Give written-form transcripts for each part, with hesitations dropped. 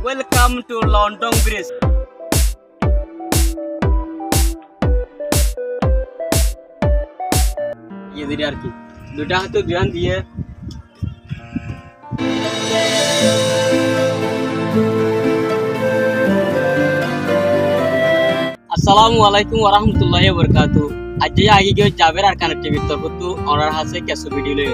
Welcome to London Bridge. ये देखिए यार की दुटा हाथ तो ध्यान दिए। Assalamualaikum warahmatullahi wabarakatuh. Aja lagi gue Jaber arkan TV terbutu orang hasil kasus video le.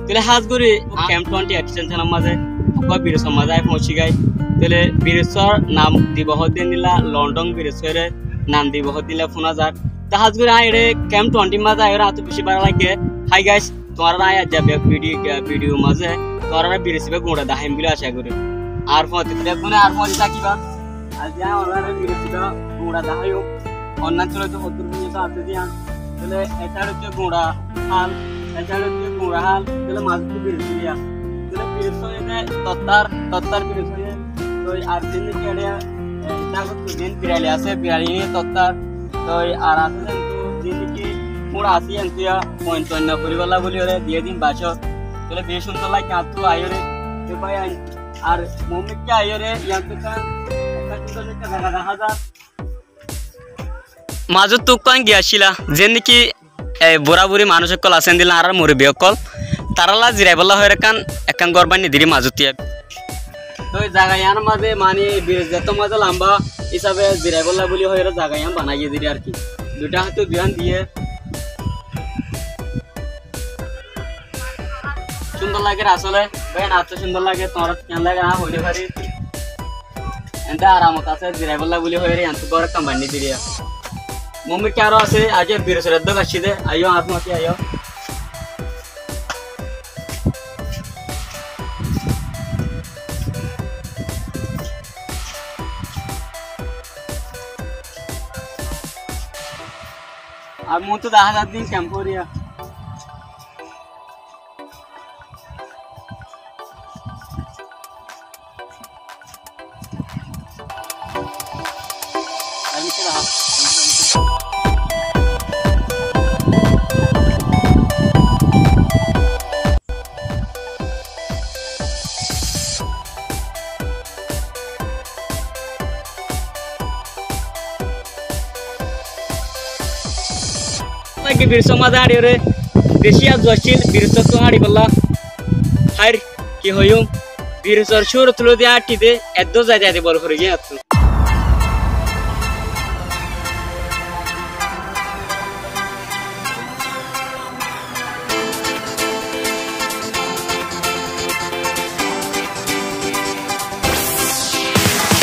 Tele has guri Camp 20 extension namanya. Apa biru samajai pहुंची गई. Tele birisor नाम di बहुत दिन दिला London birisore नाम di बहुत दिला पुना जार. तो has guri आये Camp 20 मजा आये रात पिछले बार लगे. Hi guys, तुम्हारा आया जब वीडियो मजा है. तुम्हारा बिरिस पे गुड़ा दाहिम बिला आशा गरी. आरफोन तितले पुने आरफोन इता की बात. आज यहाँ orang बिरिस पे गुड़ा दाहियो. Online चलो तो होतर भी ये साथ दिया. Tele ऐसा तो गुड़ा हाल, ऐसा तो गुड़ा हाल. Tele माज़ी बिरिस लिया. Tele birisor ये तत्तर बिरिस ये. तो आर्थिक के लिए इतना कुछ दिन बिरालिया से बिराली तत्तर. तो आराम से दिन की पूरा आसी अंतिया पॉइंट वन पूरी वाला बोली और दिए दिन बाचो. Tele बेशुन तो लाइक आप तो आये रे. तो भाई आर मोमेंट क्या आये रे यहाँ पे का ऐसा कुछ का लगा रहा था. माझो तू कौन गया शिला जेंद की बुरा बुरी मानुष कल आसें दिल नारा मुरी बेकल ताराला जिराबला हो रकान एकन गरबानी दिरी माजुतिया. तो जगह यहाँ मजे मानी जतो मजा लंबा हिसाबे जिराबला बोली हो रे जगह यहाँ बनाइए दिरी यार की दुटा हाथ तो ध्यान दिए. सुंदर लगे रासले भाई नाच सुंदर लगे तोरा क्या लगे ना होली भरी एंड आराम का से जिराबला बोली हो रे यहाँ तो बर कंबानी दिरी मम्मी क्या रहा से आज बिरस रद्द कच्ची दे आयो आप मत आयो. अब मुझे तो 10,000 दिन कैंपोरिया lagi birisor mada hari ore desia joshil birisor tu hari balla har ki hoyum birisor shur tulo dia ati de eddo jai de bol khori ge atu.